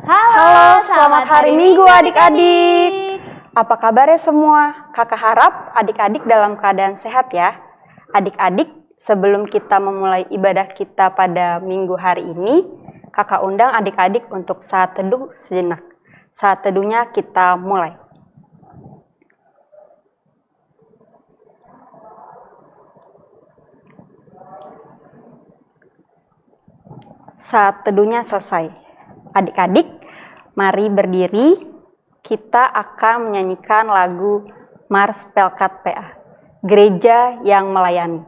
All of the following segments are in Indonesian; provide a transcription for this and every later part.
Halo, selamat hari Minggu adik-adik. Apa kabarnya semua? Kakak harap adik-adik dalam keadaan sehat ya. Adik-adik, sebelum kita memulai ibadah kita pada minggu hari ini, kakak undang adik-adik untuk saat teduh sejenak. Saat teduhnya kita mulai. Saat teduhnya selesai. Adik-adik, mari berdiri. Kita akan menyanyikan lagu Mars Pelkat PA, Gereja yang Melayani.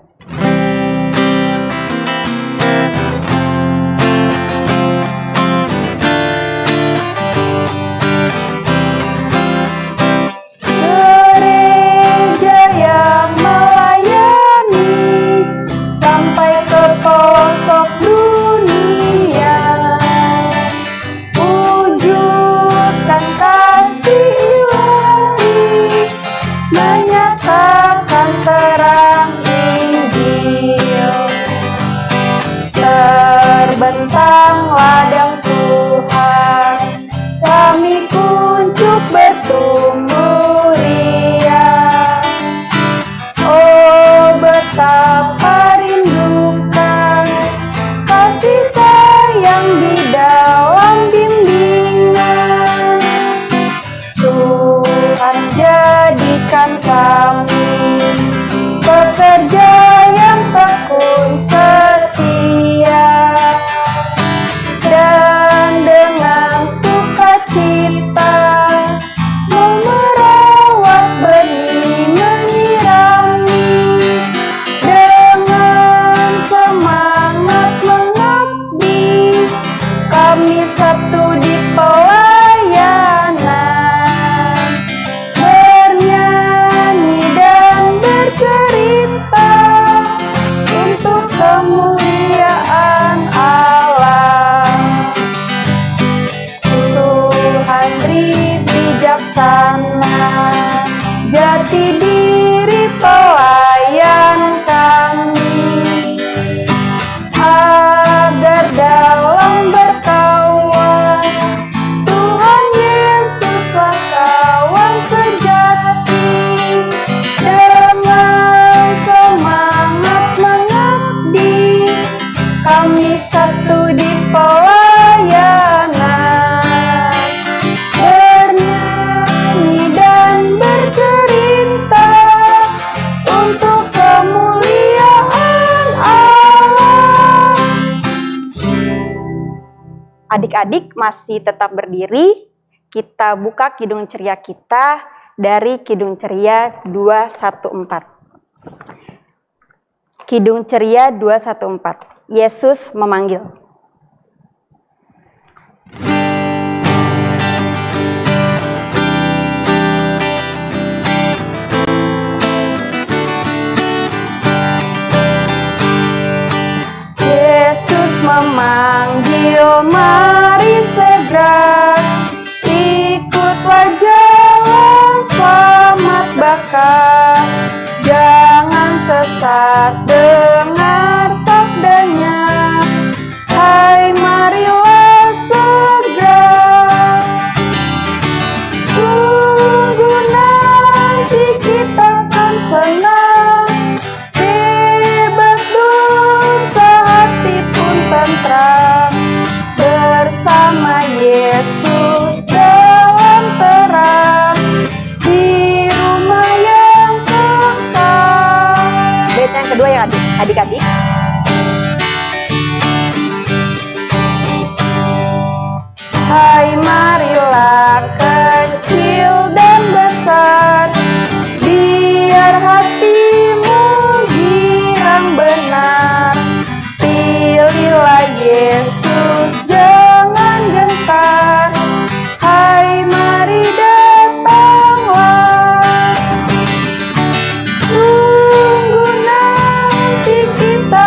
Gereja yang melayani sampai ke pelosok dunia, wujudkan kasih ilahi, menyatakan terang Injil. Terbentang ladang Tuhan, kami kuncup bertumbuh riang. Oh, betapa rindukan kasih sayang di dalam bimbingan. Tuhan jadikan kami pekerja yang tekun setia, dan dengan sukacita merawat benih, menyirami, dengan semangat mengabdi, kami satu di pelayanan, bernyanyi dan bercerita untuk kemuliaan Allah. Tuhan beri bijaksana, jati diri pelayan kami, agar dalam berkawan Tuhan Yesuslah kawan sejati. Dengan semangat mengabdi, kami satu di pelayanan, bernyanyi dan bercerita untuk kemuliaan Allah. Adik-adik masih tetap berdiri. Kita buka Kidung Ceria kita dari Kidung Ceria 214. Kidung Ceria 214. Yesus memanggil. Yesus memanggil, mari segera ikutlah jalan selamat bakal. Jangan sesat, dengar sabdanya, hai marilah segera. Sungguh nanti kita akan senang, bebas dosa, hati pun tentram, bersama Yesus dalam terang, di rumah yang kekal. Bait yang kedua ya adik-adik. Hai marilah kecil dan besar, biar hatimu girang benar. Pilihlah Yesus, jangan gentar. Hai mari datanglah. Sungguh nanti kita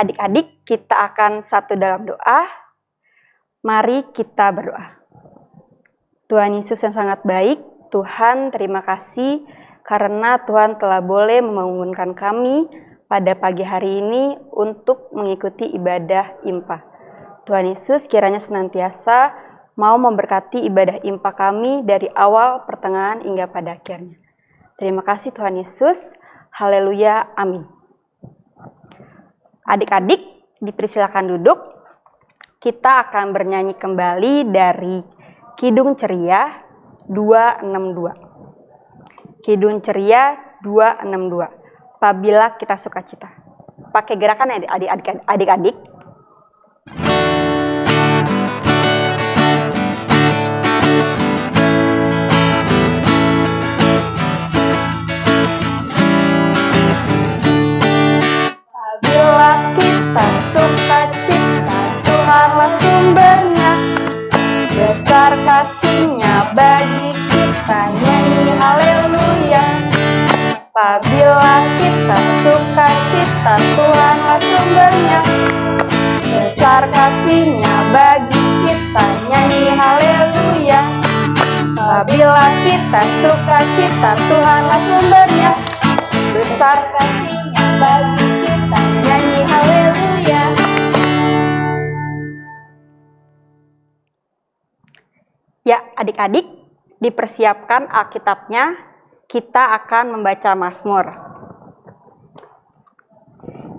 adik-adik, kita akan satu dalam doa. Mari kita berdoa. Tuhan Yesus yang sangat baik, Tuhan terima kasih karena Tuhan telah boleh membangunkan kami pada pagi hari ini untuk mengikuti ibadah IMPA. Tuhan Yesus kiranya senantiasa mau memberkati ibadah IMPA kami dari awal, pertengahan, hingga pada akhirnya. Terima kasih Tuhan Yesus. Haleluya. Amin. Adik-adik, dipersilakan duduk. Kita akan bernyanyi kembali dari Kidung Ceria 262. Kidung Ceria 262. Apabila kita sukacita. Pakai gerakan adik-adik. Besar kasih-Nya bagi kita, nyanyi haleluya. Apabila kita sukacita, Tuhanlah sumbernya. Besar kasih-Nya bagi kita, nyanyi haleluya. Apabila kita sukacita, Tuhanlah sumbernya. Besar kasih-Nya bagi kita, nyanyi haleluya. Ya, adik-adik, dipersiapkan Alkitabnya, kita akan membaca Mazmur.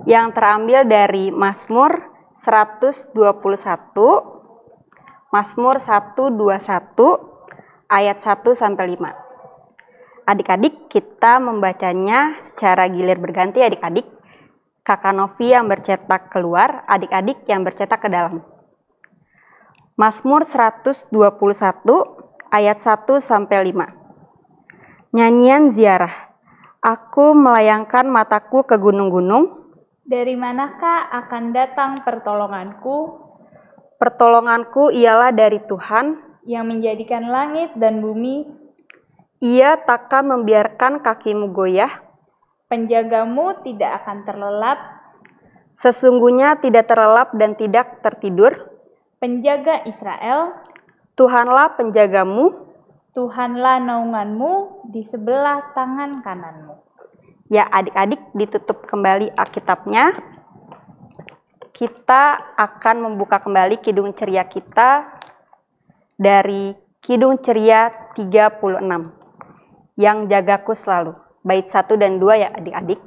Yang terambil dari Mazmur 121, Mazmur 121, ayat 1-5. Adik-adik, kita membacanya secara gilir berganti adik-adik. Kakak Novi yang bercetak keluar, adik-adik yang bercetak ke dalam. Mazmur 121 ayat 1-5. Nyanyian ziarah. Aku melayangkan mataku ke gunung-gunung. Dari manakah akan datang pertolonganku? Pertolonganku ialah dari Tuhan yang menjadikan langit dan bumi. Ia takkan membiarkan kakimu goyah. Penjagamu tidak akan terlelap. Sesungguhnya tidak terlelap dan tidak tertidur. Penjaga Israel, Tuhanlah penjagamu, Tuhanlah naunganmu di sebelah tangan kananmu. Ya, adik-adik, ditutup kembali Alkitabnya. Kita akan membuka kembali Kidung Ceria kita dari Kidung Ceria 36. Yang jagaku selalu. Bait 1 dan 2 ya adik-adik.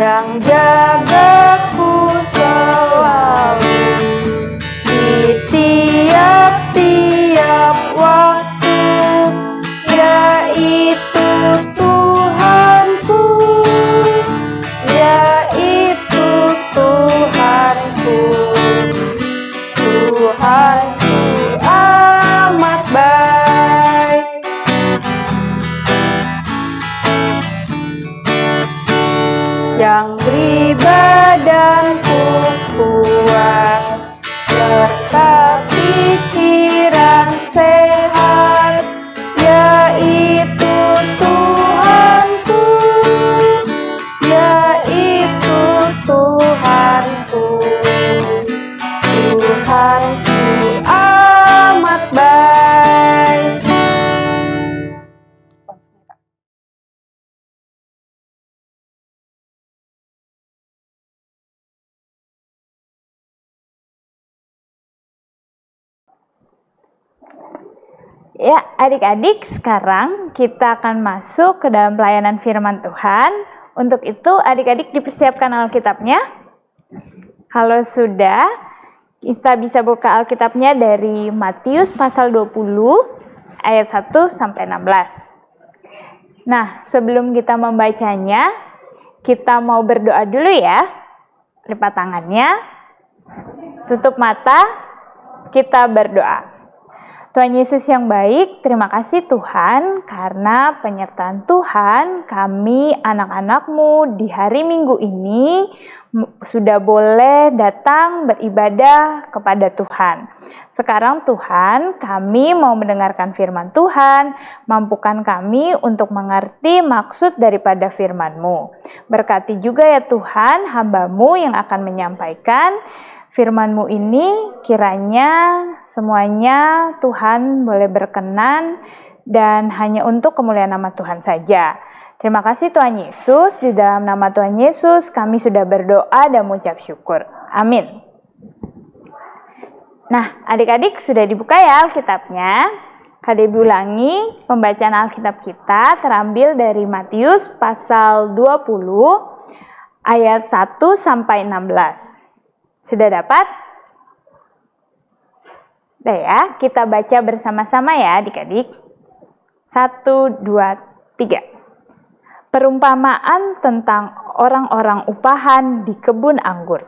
Yang jagaku selalu di tiap-tiap waktu, yaitu Tuhanku, yaitu Tuhanku. Tuhanku amat baik. Yang beri badanku kuat, serta pikiran sehat, yaitu Tuhanku, yaitu Tuhanku. Tuhanku amat baik. Ya, adik-adik, sekarang kita akan masuk ke dalam pelayanan firman Tuhan. Untuk itu, adik-adik dipersiapkan Alkitabnya. Kalau sudah, kita bisa buka Alkitabnya dari Matius pasal 20, ayat 1-16. Nah, sebelum kita membacanya, kita mau berdoa dulu ya. Lipat tangannya, tutup mata, kita berdoa. Tuhan Yesus yang baik, terima kasih Tuhan karena penyertaan Tuhan kami anak-anak-Mu di hari Minggu ini sudah boleh datang beribadah kepada Tuhan. Sekarang Tuhan, kami mau mendengarkan firman Tuhan, mampukan kami untuk mengerti maksud daripada firman-Mu. Berkati juga ya Tuhan hamba-Mu yang akan menyampaikan firman-Mu ini, kiranya semuanya Tuhan boleh berkenan dan hanya untuk kemuliaan nama Tuhan saja. Terima kasih Tuhan Yesus, di dalam nama Tuhan Yesus kami sudah berdoa dan mengucap syukur. Amin. Nah, adik-adik sudah dibuka ya Alkitabnya. KDB ulangi, pembacaan Alkitab kita terambil dari Matius pasal 20 ayat 1 sampai 16. Sudah dapat? Udah ya, kita baca bersama-sama ya adik-adik. 1, 2, 3. Perumpamaan tentang orang-orang upahan di kebun anggur.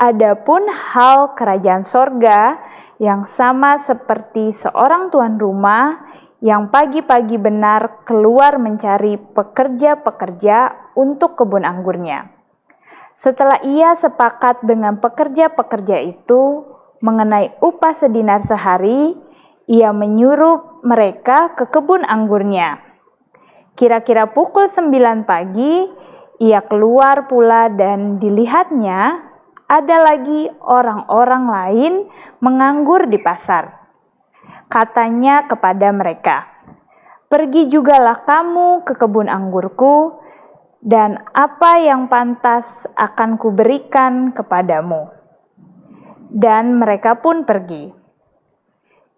Adapun hal kerajaan sorga yang sama seperti seorang tuan rumah yang pagi-pagi benar keluar mencari pekerja-pekerja untuk kebun anggurnya. Setelah ia sepakat dengan pekerja-pekerja itu mengenai upah sedinar sehari, ia menyuruh mereka ke kebun anggurnya. Kira-kira pukul 9 pagi, ia keluar pula dan dilihatnya ada lagi orang-orang lain menganggur di pasar. Katanya kepada mereka, "Pergi jugalah kamu ke kebun anggurku, dan apa yang pantas akan kuberikan kepadamu." Dan mereka pun pergi.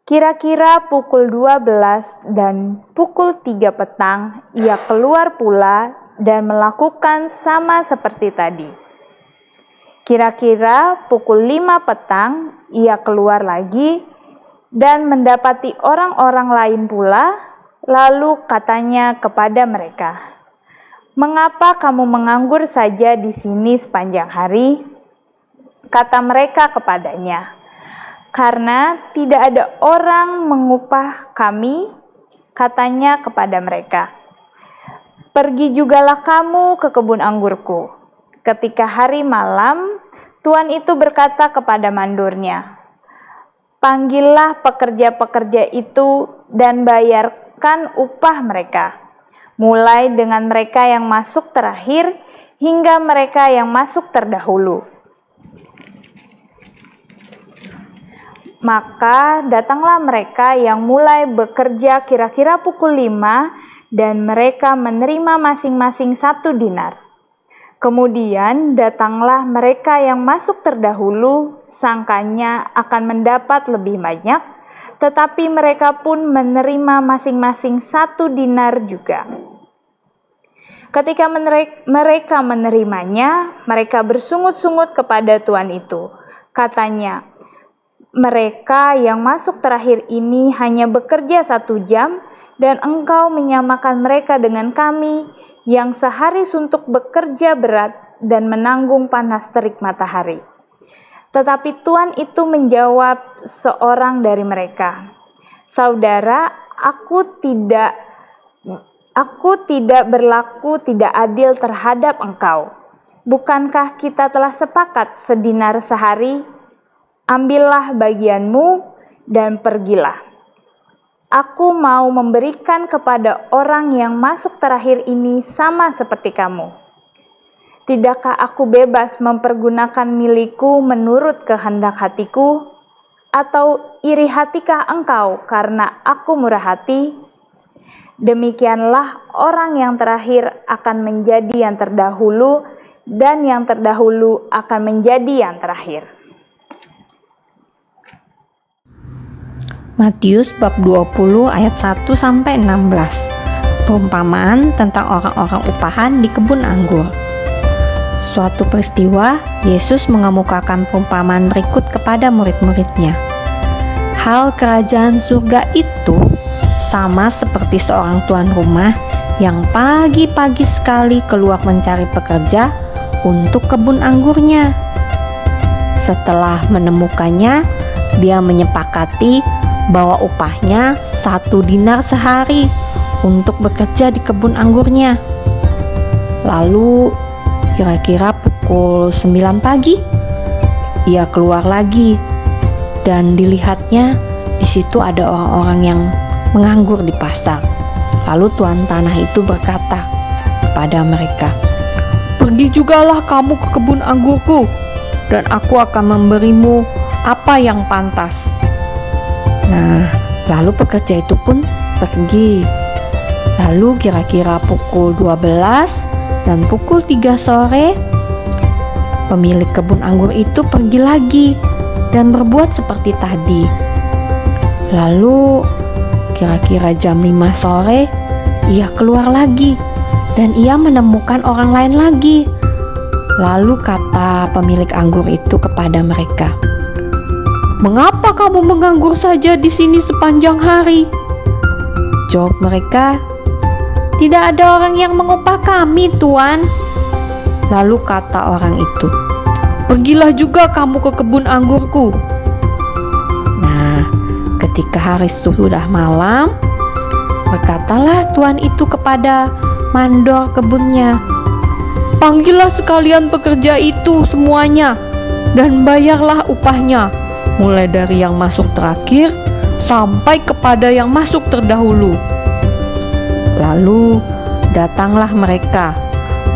Kira-kira pukul 12 dan pukul 3 petang, ia keluar pula dan melakukan sama seperti tadi. Kira-kira pukul 5 petang, ia keluar lagi dan mendapati orang-orang lain pula, lalu katanya kepada mereka, "Mengapa kamu menganggur saja di sini sepanjang hari?" Kata mereka kepadanya, "Karena tidak ada orang mengupah kami." Katanya kepada mereka, "Pergi jugalah kamu ke kebun anggurku." Ketika hari malam, tuan itu berkata kepada mandornya, "Panggillah pekerja-pekerja itu dan bayarkan upah mereka, mulai dengan mereka yang masuk terakhir hingga mereka yang masuk terdahulu." Maka datanglah mereka yang mulai bekerja kira-kira pukul 5 dan mereka menerima masing-masing 1 dinar. Kemudian datanglah mereka yang masuk terdahulu, sangkanya akan mendapat lebih banyak, tetapi mereka pun menerima masing-masing 1 dinar juga. Ketika mereka menerimanya, mereka bersungut-sungut kepada tuan itu. Katanya, "Mereka yang masuk terakhir ini hanya bekerja 1 jam, dan engkau menyamakan mereka dengan kami yang sehari suntuk bekerja berat dan menanggung panas terik matahari." Tetapi tuan itu menjawab seorang dari mereka, "Saudara, aku tidak berlaku tidak adil terhadap engkau. Bukankah kita telah sepakat sedinar sehari? Ambillah bagianmu dan pergilah. Aku mau memberikan kepada orang yang masuk terakhir ini sama seperti kamu. Tidakkah aku bebas mempergunakan milikku menurut kehendak hatiku? Atau iri hatikah engkau karena aku murah hati?" Demikianlah orang yang terakhir akan menjadi yang terdahulu, dan yang terdahulu akan menjadi yang terakhir. Matius bab 20 ayat 1 sampai 16. Perumpamaan tentang orang-orang upahan di kebun anggur. Suatu peristiwa, Yesus mengemukakan perumpamaan berikut kepada murid-muridnya. Hal kerajaan surga itu sama seperti seorang tuan rumah yang pagi-pagi sekali keluar mencari pekerja untuk kebun anggurnya. Setelah menemukannya, dia menyepakati bahwa upahnya 1 dinar sehari untuk bekerja di kebun anggurnya. Lalu kira-kira pukul 9 pagi ia keluar lagi dan dilihatnya di situ ada orang-orang yang menganggur di pasar. Lalu tuan tanah itu berkata kepada mereka, "Pergi jugalah kamu ke kebun anggurku, dan aku akan memberimu apa yang pantas." Nah, lalu pekerja itu pun pergi. Lalu kira-kira pukul 12 dan pukul 3 sore, pemilik kebun anggur itu pergi lagi dan berbuat seperti tadi. Lalu kira-kira jam 5 sore, ia keluar lagi dan ia menemukan orang lain lagi. Lalu kata pemilik anggur itu kepada mereka, "Mengapa kamu menganggur saja di sini sepanjang hari?" Jawab mereka, "Tidak ada orang yang mengupah kami, Tuan." Lalu kata orang itu, "Pergilah juga kamu ke kebun anggurku." Nah, ketika hari sudah malam, berkatalah tuan itu kepada mandor kebunnya, "Panggillah sekalian pekerja itu semuanya dan bayarlah upahnya, mulai dari yang masuk terakhir sampai kepada yang masuk terdahulu." Lalu datanglah mereka,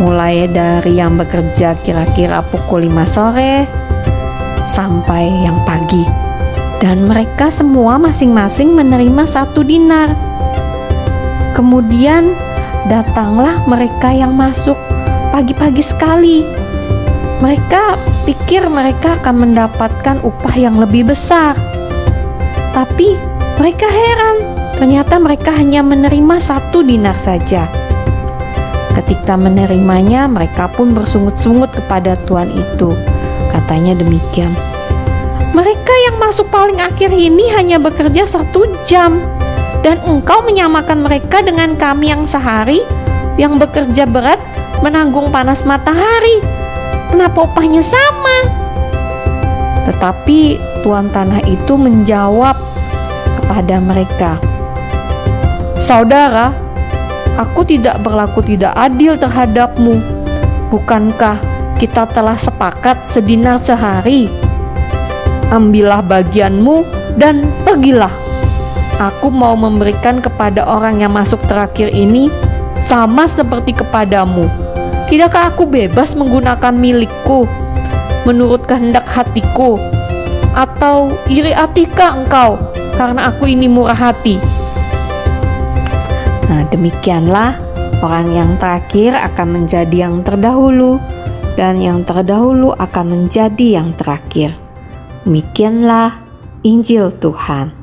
mulai dari yang bekerja kira-kira pukul 5 sore sampai yang pagi, dan mereka semua masing-masing menerima 1 dinar. Kemudian datanglah mereka yang masuk pagi-pagi sekali. Mereka pikir mereka akan mendapatkan upah yang lebih besar, tapi mereka heran, ternyata mereka hanya menerima 1 dinar saja. Ketika menerimanya, mereka pun bersungut-sungut kepada tuan itu. Katanya demikian, "Mereka yang masuk paling akhir ini hanya bekerja 1 jam, dan engkau menyamakan mereka dengan kami yang sehari, yang bekerja berat menanggung panas matahari. Kenapa upahnya sama?" Tetapi tuan tanah itu menjawab kepada mereka, "Saudara, aku tidak berlaku tidak adil terhadapmu. Bukankah kita telah sepakat 1 dinar sehari? Ambillah bagianmu dan pergilah. Aku mau memberikan kepada orang yang masuk terakhir ini sama seperti kepadamu. Tidakkah aku bebas menggunakan milikku menurut kehendak hatiku? Atau iri hatikah engkau karena aku ini murah hati?" Nah, demikianlah orang yang terakhir akan menjadi yang terdahulu, dan yang terdahulu akan menjadi yang terakhir. Demikianlah Injil Tuhan.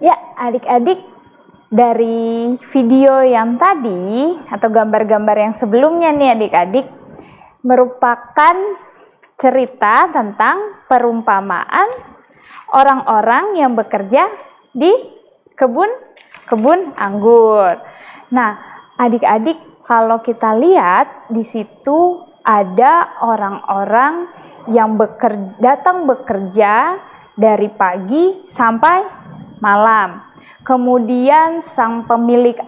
Ya, adik-adik, dari video yang tadi atau gambar-gambar yang sebelumnya nih adik-adik, merupakan cerita tentang perumpamaan orang-orang yang bekerja di kebun anggur. Nah, adik-adik, kalau kita lihat di situ ada orang-orang yang datang bekerja dari pagi sampai malam. Kemudian sang pemilik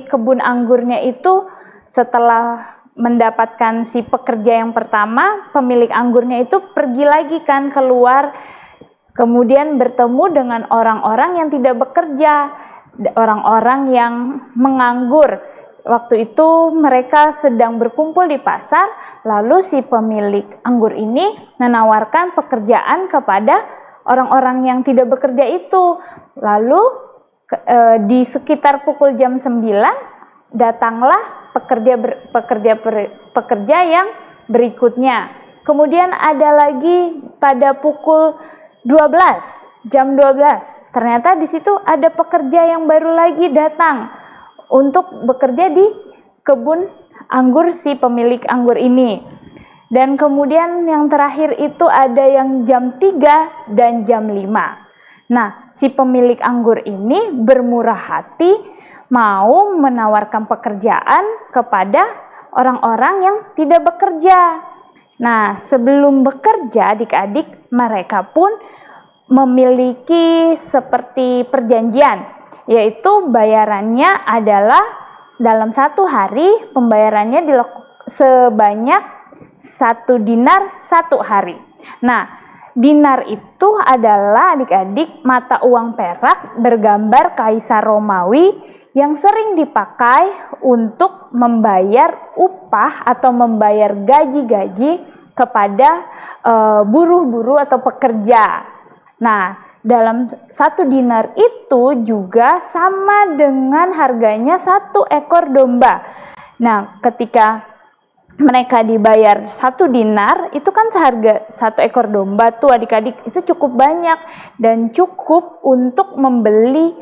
kebun anggurnya itu setelah mendapatkan si pekerja yang pertama, pemilik anggurnya itu pergi lagi kan keluar, kemudian bertemu dengan orang-orang yang tidak bekerja, orang-orang yang menganggur. Waktu itu mereka sedang berkumpul di pasar, lalu si pemilik anggur ini menawarkan pekerjaan kepada orang-orang yang tidak bekerja itu. Lalu di sekitar pukul jam 9 datanglah pekerja yang berikutnya. Kemudian ada lagi pada pukul 12, jam 12. Ternyata di situ ada pekerja yang baru lagi datang untuk bekerja di kebun anggur si pemilik anggur ini. Dan kemudian yang terakhir itu ada yang jam 3 dan jam 5. Nah, si pemilik anggur ini bermurah hati mau menawarkan pekerjaan kepada orang-orang yang tidak bekerja. Nah, sebelum bekerja adik-adik, mereka pun memiliki seperti perjanjian, yaitu bayarannya adalah dalam satu hari pembayarannya sebanyak 1 dinar 1 hari. Nah, dinar itu adalah adik-adik mata uang perak bergambar kaisar Romawi yang sering dipakai untuk membayar upah atau membayar gaji-gaji kepada buruh-buruh atau pekerja. Nah, dalam 1 dinar itu juga sama dengan harganya 1 ekor domba. Nah, ketika mereka dibayar 1 dinar, itu kan seharga 1 ekor domba tuh adik-adik, itu cukup banyak dan cukup untuk membeli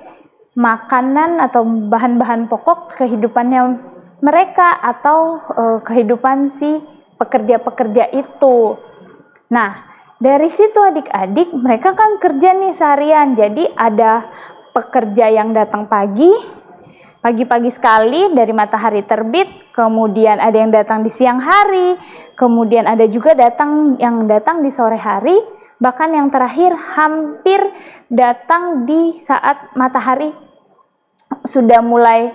makanan atau bahan-bahan pokok kehidupannya mereka atau kehidupan si pekerja-pekerja itu. Nah, dari situ adik-adik mereka kan kerja nih seharian, jadi ada pekerja yang datang pagi-pagi sekali dari matahari terbit, kemudian ada yang datang di siang hari, kemudian ada juga yang datang di sore hari, bahkan yang terakhir hampir datang di saat matahari sudah mulai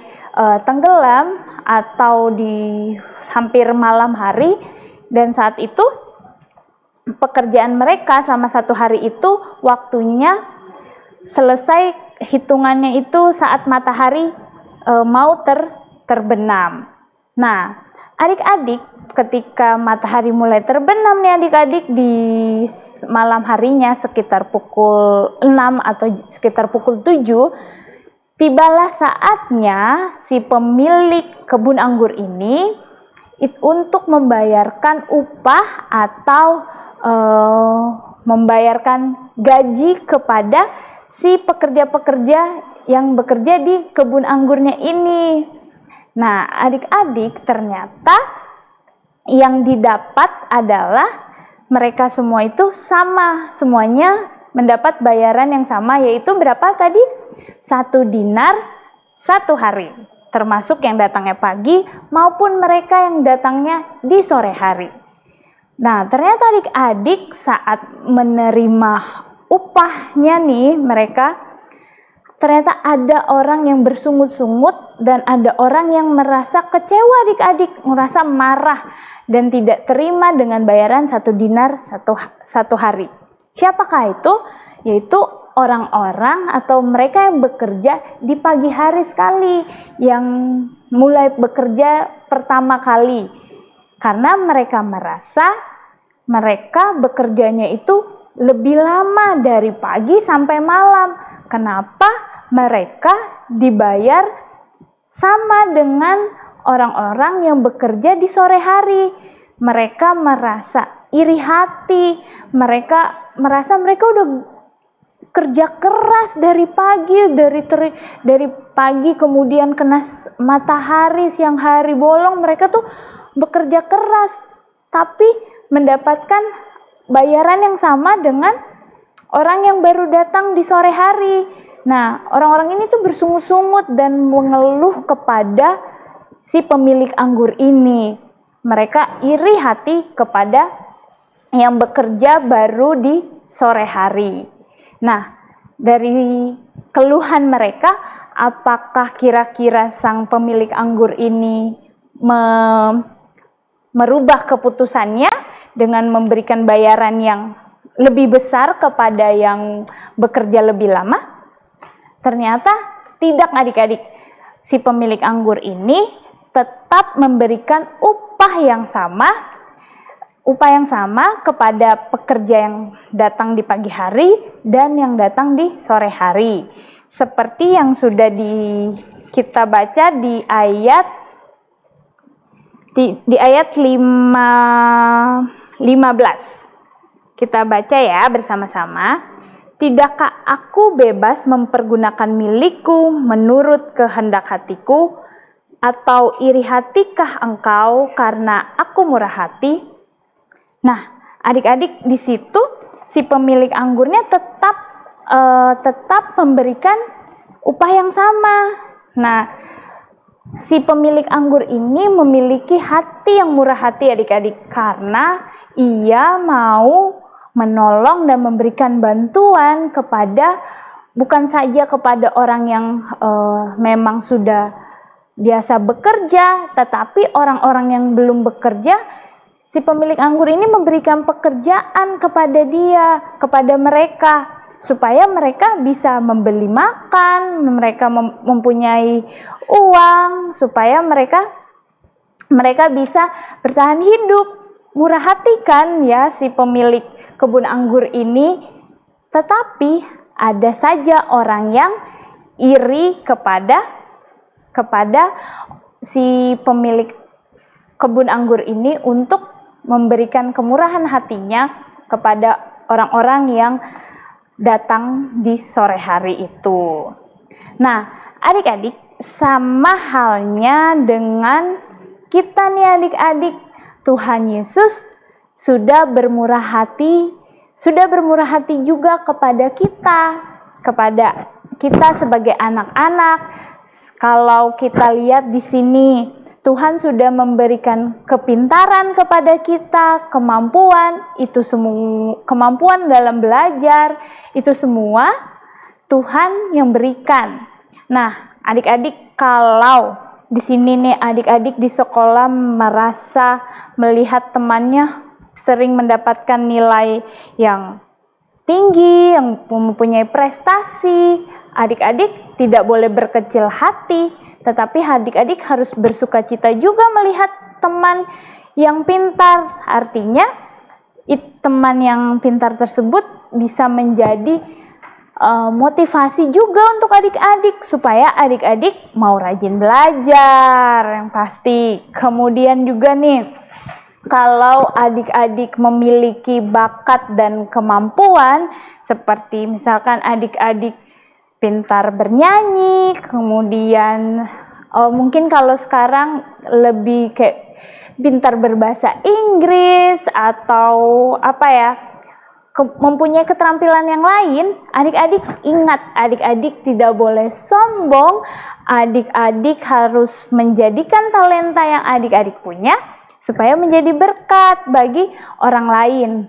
tenggelam atau di hampir malam hari. Dan saat itu pekerjaan mereka selama 1 hari itu waktunya selesai, hitungannya itu saat matahari mau terbenam. Nah, adik-adik, ketika matahari mulai terbenam nih adik-adik di malam harinya sekitar pukul 6 atau sekitar pukul 7, tibalah saatnya si pemilik kebun anggur ini untuk membayarkan upah atau membayarkan gaji kepada si pekerja-pekerja yang bekerja di kebun anggurnya ini. Nah, adik-adik, ternyata yang didapat adalah mereka semua itu sama, semuanya mendapat bayaran yang sama, yaitu berapa tadi? 1 dinar 1 hari, termasuk yang datangnya pagi maupun mereka yang datangnya di sore hari. Nah, ternyata adik-adik saat menerima upahnya nih mereka, ternyata ada orang yang bersungut-sungut dan ada orang yang merasa kecewa adik-adik, merasa marah dan tidak terima dengan bayaran 1 dinar 1 hari. Siapakah itu? Yaitu orang-orang atau mereka yang bekerja di pagi hari sekali, yang mulai bekerja pertama kali. Karena mereka merasa mereka bekerjanya itu lebih lama dari pagi sampai malam. Kenapa mereka dibayar sama dengan orang-orang yang bekerja di sore hari? Mereka merasa iri hati, mereka merasa mereka udah kerja keras dari pagi, dari pagi kemudian kena matahari, siang hari bolong, mereka tuh bekerja keras, tapi mendapatkan bayaran yang sama dengan orang yang baru datang di sore hari. Nah, orang-orang ini tuh bersungut-sungut dan mengeluh kepada si pemilik anggur ini. Mereka iri hati kepada yang bekerja baru di sore hari. Nah, dari keluhan mereka, apakah kira-kira sang pemilik anggur ini merubah keputusannya dengan memberikan bayaran yang lebih besar kepada yang bekerja lebih lama? Ternyata tidak adik-adik. Si pemilik anggur ini tetap memberikan upah yang sama kepada pekerja yang datang di pagi hari dan yang datang di sore hari. Seperti yang sudah kita baca di ayat 15. Kita baca ya bersama-sama. Tidakkah aku bebas mempergunakan milikku menurut kehendak hatiku? Atau iri hatikah engkau karena aku murah hati? Nah, adik-adik, di situ si pemilik anggurnya tetap memberikan upah yang sama. Nah, si pemilik anggur ini memiliki hati yang murah hati adik-adik, karena ia mau menolong dan memberikan bantuan kepada, bukan saja kepada orang yang memang sudah biasa bekerja, tetapi orang-orang yang belum bekerja. Si pemilik anggur ini memberikan pekerjaan kepada kepada mereka, supaya mereka bisa membeli makan, mereka mempunyai uang, supaya mereka bisa bertahan hidup. Murah hati kan ya si pemilik kebun anggur ini. Tetapi ada saja orang yang iri kepada si pemilik kebun anggur ini untuk memberikan kemurahan hatinya kepada orang-orang yang datang di sore hari itu. Nah, adik-adik, sama halnya dengan kita nih adik-adik, Tuhan Yesus sudah bermurah hati juga kepada kita sebagai anak-anak. Kalau kita lihat di sini, Tuhan sudah memberikan kepintaran kepada kita, kemampuan dalam belajar, itu semua Tuhan yang berikan. Nah, adik-adik, kalau di sini nih adik-adik di sekolah merasa melihat temannya sering mendapatkan nilai yang tinggi, yang mempunyai prestasi, adik-adik tidak boleh berkecil hati, tetapi adik-adik harus bersukacita juga melihat teman yang pintar. Artinya, teman yang pintar tersebut bisa menjadi motivasi juga untuk adik-adik, supaya adik-adik mau rajin belajar yang pasti. Kemudian juga nih, kalau adik-adik memiliki bakat dan kemampuan, seperti misalkan adik-adik pintar bernyanyi, kemudian mungkin kalau sekarang lebih kayak pintar berbahasa Inggris atau mempunyai keterampilan yang lain, adik-adik ingat, adik-adik tidak boleh sombong, adik-adik harus menjadikan talenta yang adik-adik punya supaya menjadi berkat bagi orang lain.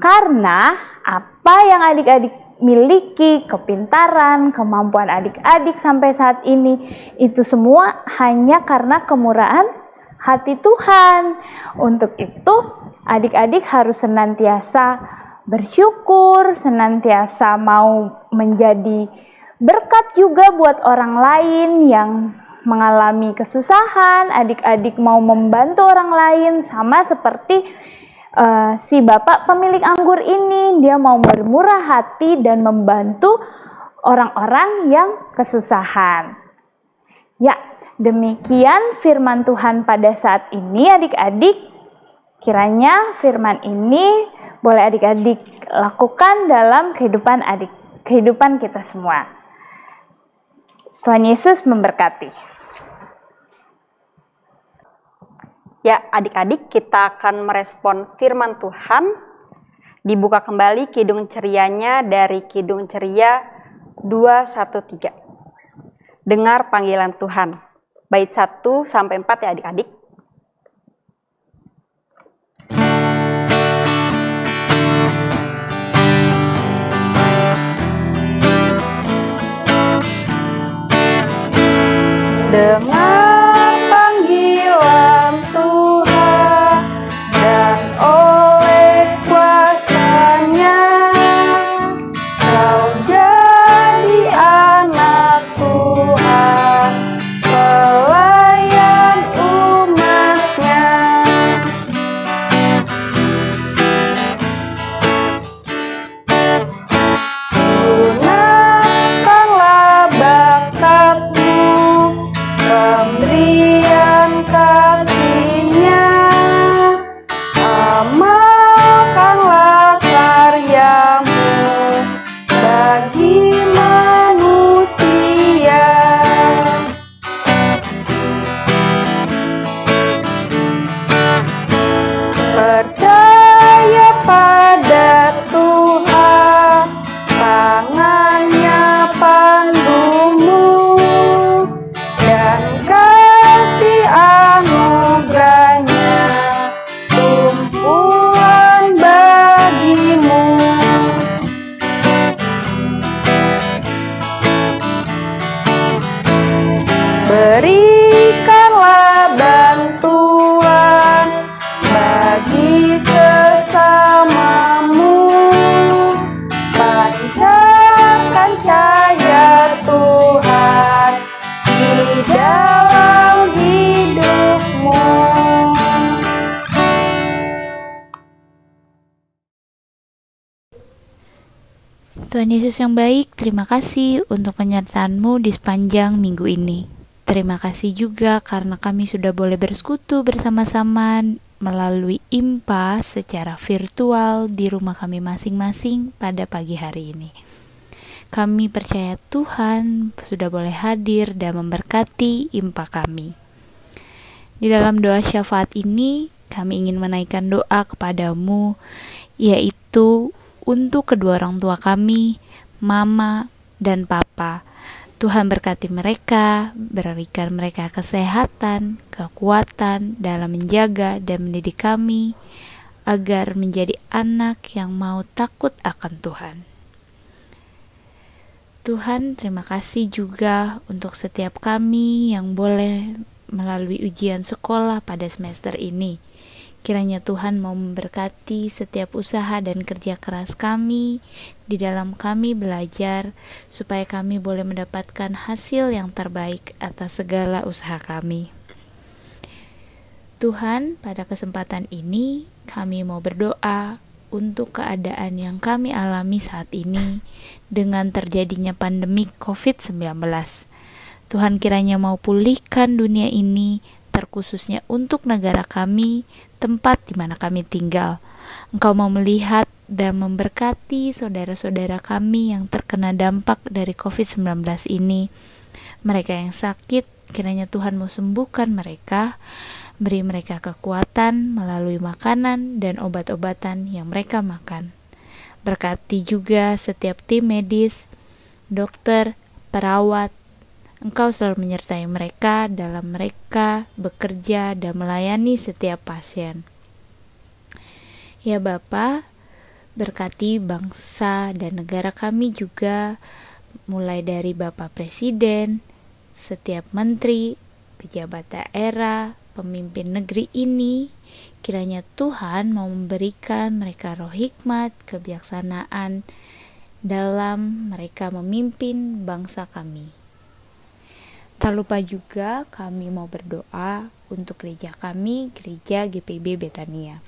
Karena apa yang adik-adik miliki, kepintaran, kemampuan adik-adik sampai saat ini, itu semua hanya karena kemurahan hati Tuhan. Untuk itu, adik-adik harus senantiasa bersyukur, senantiasa mau menjadi berkat juga buat orang lain yang mengalami kesusahan. Adik-adik mau membantu orang lain, sama seperti si bapak pemilik anggur ini, dia mau bermurah hati dan membantu orang-orang yang kesusahan. Ya, demikian firman Tuhan pada saat ini adik-adik. Kiranya firman ini boleh adik-adik lakukan dalam kehidupan kita semua. Tuhan Yesus memberkati. Ya, adik-adik, kita akan merespon firman Tuhan. Dibuka kembali Kidung Cerianya dari Kidung Ceria 213. Dengar panggilan Tuhan. Bait 1 sampai 4 ya adik-adik. Dengar panggilan Tuhan dan oleh kuasa-Nya kau jadi anak Tuhan, pelayan umat-Nya. Gunakanlah bakatmu, pemberian kasih-Nya, amalkanlah karyamu bagi manusia. Percaya pada Tuhan, tangannya pandumu, dan kau dalam hidupmu. Tuhan Yesus yang baik, terima kasih untuk penyertaan-Mu di sepanjang minggu ini. Terima kasih juga karena kami sudah boleh bersekutu bersama-sama melalui IMPA secara virtual di rumah kami masing-masing pada pagi hari ini. Kami percaya Tuhan sudah boleh hadir dan memberkati IMPA kami. Di dalam doa syafaat ini, kami ingin menaikkan doa kepadamu, yaitu untuk kedua orang tua kami, Mama dan Papa. Tuhan berkati mereka, berikan mereka kesehatan, kekuatan dalam menjaga dan mendidik kami, agar menjadi anak yang mau takut akan Tuhan. Tuhan, terima kasih juga untuk setiap kami yang boleh melalui ujian sekolah pada semester ini. Kiranya Tuhan mau memberkati setiap usaha dan kerja keras kami, di dalam kami belajar, supaya kami boleh mendapatkan hasil yang terbaik atas segala usaha kami. Tuhan, pada kesempatan ini, kami mau berdoa untuk keadaan yang kami alami saat ini, dengan terjadinya pandemi COVID-19. Tuhan kiranya mau pulihkan dunia ini, terkhususnya untuk negara kami, tempat di mana kami tinggal. Engkau mau melihat dan memberkati saudara-saudara kami yang terkena dampak dari COVID-19 ini. Mereka yang sakit, kiranya Tuhan mau sembuhkan mereka, beri mereka kekuatan melalui makanan dan obat-obatan yang mereka makan. Berkati juga setiap tim medis, dokter, perawat. Engkau selalu menyertai mereka dalam mereka bekerja dan melayani setiap pasien. Ya Bapa, berkati bangsa dan negara kami juga, mulai dari Bapak Presiden, setiap menteri, pejabat daerah, pemimpin negeri ini. Kiranya Tuhan mau memberikan mereka roh hikmat, kebijaksanaan dalam mereka memimpin bangsa kami. Tak lupa juga kami mau berdoa untuk gereja kami, gereja GPIB Betania.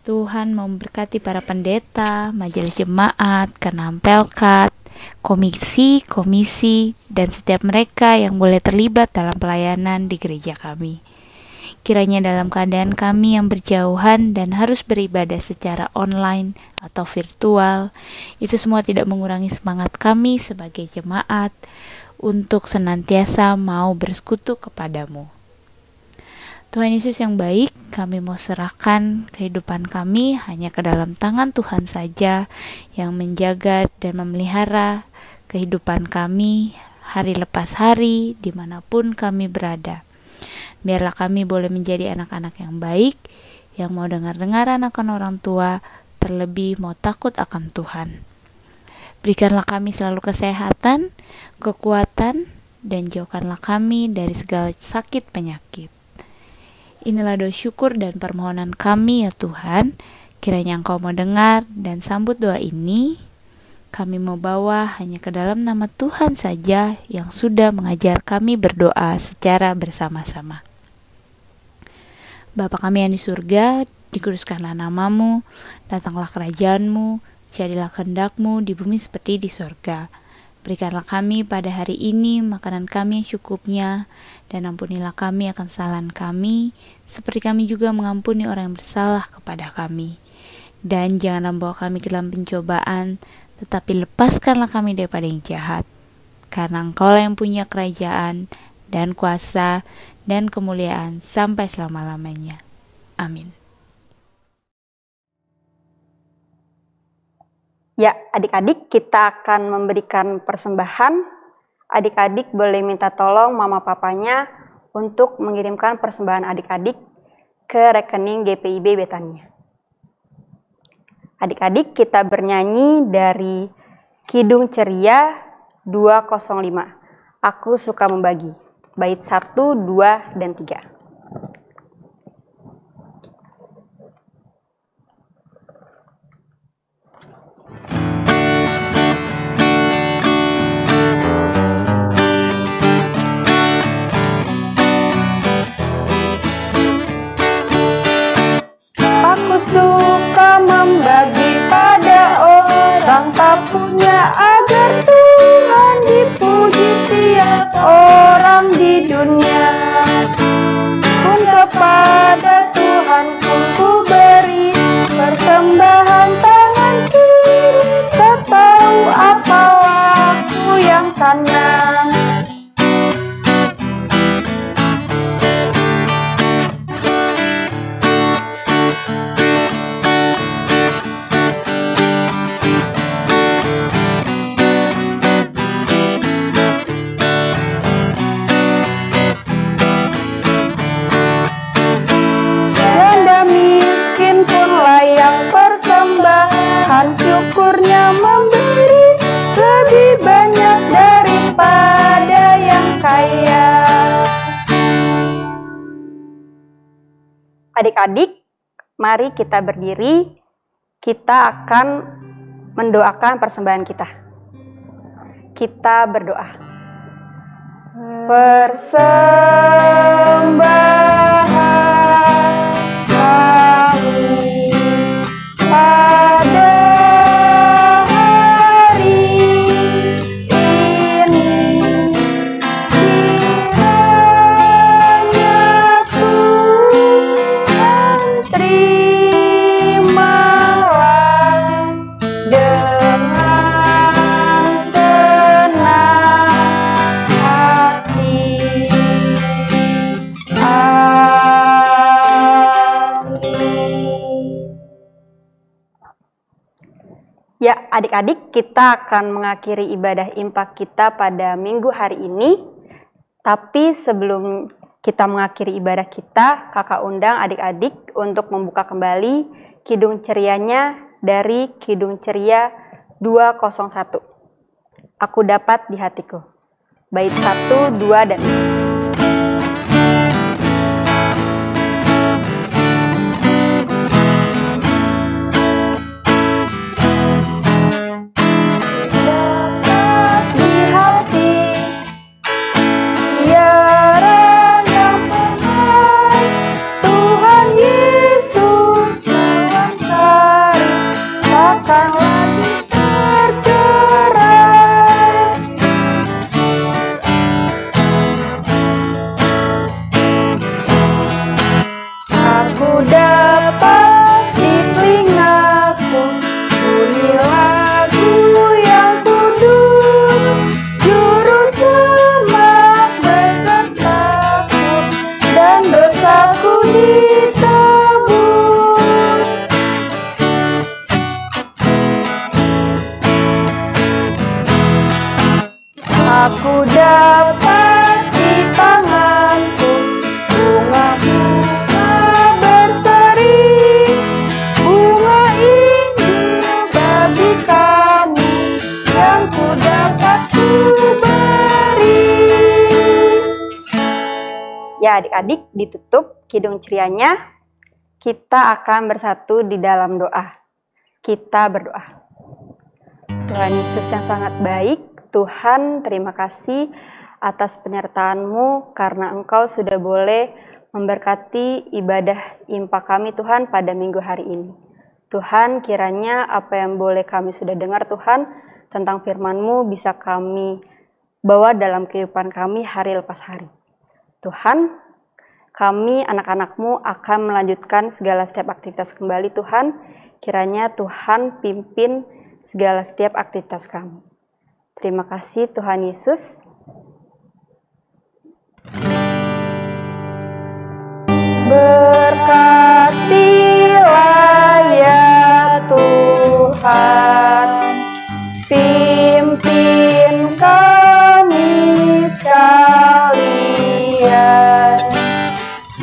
Tuhan mau memberkati para pendeta, majelis jemaat, kenampelkat, komisi, dan setiap mereka yang boleh terlibat dalam pelayanan di gereja kami. Kiranya dalam keadaan kami yang berjauhan dan harus beribadah secara online atau virtual, itu semua tidak mengurangi semangat kami sebagai jemaat untuk senantiasa mau bersekutu kepadamu. Tuhan Yesus yang baik, kami mau serahkan kehidupan kami hanya ke dalam tangan Tuhan saja yang menjaga dan memelihara kehidupan kami hari lepas hari dimanapun kami berada. Biarlah kami boleh menjadi anak-anak yang baik, yang mau dengar-dengar akan orang tua, terlebih mau takut akan Tuhan. Berikanlah kami selalu kesehatan, kekuatan, dan jauhkanlah kami dari segala sakit penyakit. Inilah doa syukur dan permohonan kami ya Tuhan. Kiranya Engkau mau dengar dan sambut doa ini. Kami mau bawa hanya ke dalam nama Tuhan saja yang sudah mengajar kami berdoa secara bersama-sama. Bapa kami yang di surga, dikuduskanlah namamu, datanglah kerajaan-Mu, jadilah kehendak-Mu di bumi seperti di surga. Berikanlah kami pada hari ini makanan kami yang cukupnya, dan ampunilah kami akan kesalahan kami, seperti kami juga mengampuni orang yang bersalah kepada kami. Dan jangan membawa kami ke dalam pencobaan, tetapi lepaskanlah kami daripada yang jahat. Karena Engkaulah yang punya kerajaan, dan kuasa, dan kemuliaan sampai selama-lamanya. Amin. Ya, adik-adik, kita akan memberikan persembahan. Adik-adik boleh minta tolong mama papanya untuk mengirimkan persembahan adik-adik ke rekening GPIB Betania. Adik-adik, kita bernyanyi dari Kidung Ceria 205. Aku suka membagi. Bait 1, 2, dan 3. Adik-adik, mari kita berdiri. Kita akan mendoakan persembahan kita. Kita berdoa. Persembahan kami pada hari ini, kiranya Tuhan terimalah dengan tenang hati. Amin. Ya, adik-adik, kita akan mengakhiri ibadah impak kita pada minggu hari ini. Tapi sebelum kita mengakhiri ibadah kita, kakak undang adik-adik untuk membuka kembali Kidung Cerianya dari Kidung Ceria 201. Aku dapat di hatiku. Bait 1, 2, dan 3. Aku dapat di tanganku bunga-bunga berseri, bunga Injil bagi kamu yang ku dapat ku beri. Ya adik-adik, ditutup Kidung Cerianya. Kita akan bersatu di dalam doa. Kita berdoa. Tuhan Yesus yang sangat baik, Tuhan, terima kasih atas penyertaan-Mu karena Engkau sudah boleh memberkati ibadah impak kami Tuhan pada minggu hari ini. Tuhan, kiranya apa yang boleh kami sudah dengar Tuhan tentang firman-Mu bisa kami bawa dalam kehidupan kami hari lepas hari. Tuhan, kami anak-anak-Mu akan melanjutkan segala setiap aktivitas kembali Tuhan. Kiranya Tuhan pimpin segala setiap aktivitas kami. Terima kasih Tuhan Yesus. Berkatilah ya Tuhan, pimpin kami sekalian,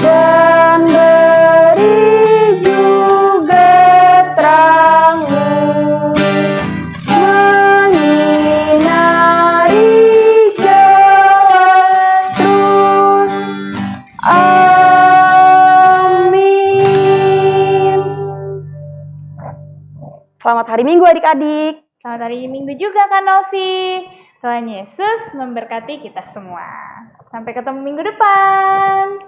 dan beri juga terang-Mu menyinari jalan terus. Amin. Selamat hari Minggu adik-adik. Selamat hari Minggu juga Kak Novi. Tuhan Yesus memberkati kita semua. Sampai ketemu minggu depan.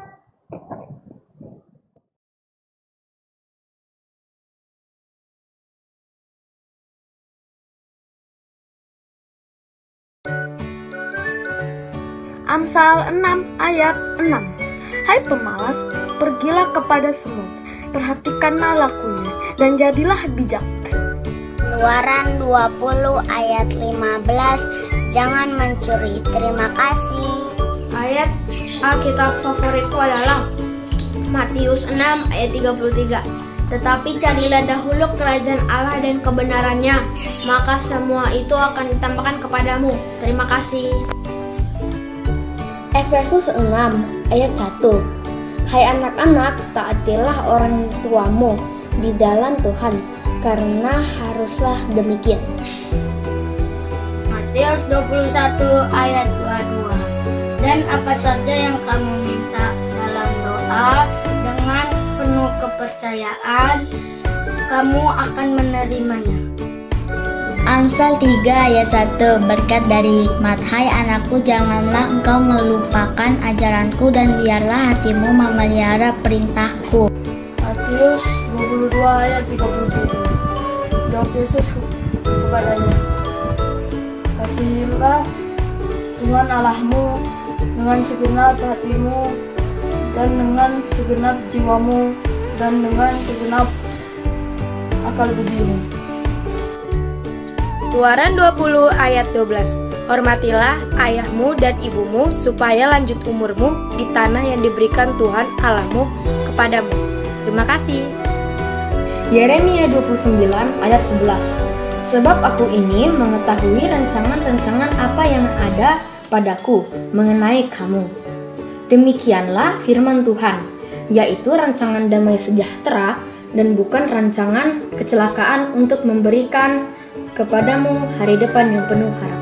Amsal 6 ayat 6. Hai pemalas, pergilah kepada semut, perhatikanlah lakunya, dan jadilah bijak. Keluaran 20 ayat 15. Jangan mencuri. Terima kasih. Ayat Alkitab favoritku adalah Matius 6 ayat 33. Tetapi carilah dahulu kerajaan Allah dan kebenarannya, maka semua itu akan ditambahkan kepadamu. Terima kasih. Efesus 6 ayat 1. Hai anak-anak, taatilah orang tuamu di dalam Tuhan, karena haruslah demikian. Matius 21 ayat 22. Dan apa saja yang kamu minta dalam doa dengan penuh kepercayaan, kamu akan menerimanya. Amsal 3 ayat 1. Berkat dari hikmat, hai anakku, janganlah engkau melupakan ajaranku dan biarlah hatimu memelihara perintahku. Matius 22 ayat 37. Jawab Yesus kepadanya, kasihilah Tuhan Allahmu dengan segenap hatimu dan dengan segenap jiwamu dan dengan segenap akal budimu. Keluaran 20 ayat 12. Hormatilah ayahmu dan ibumu supaya lanjut umurmu di tanah yang diberikan Tuhan Allahmu kepadamu. Terima kasih. Yeremia 29 ayat 11. Sebab aku ini mengetahui rancangan-rancangan apa yang ada padaku mengenai kamu. Demikianlah firman Tuhan, yaitu rancangan damai sejahtera dan bukan rancangan kecelakaan untuk memberikan kepadamu hari depan yang penuh harapan.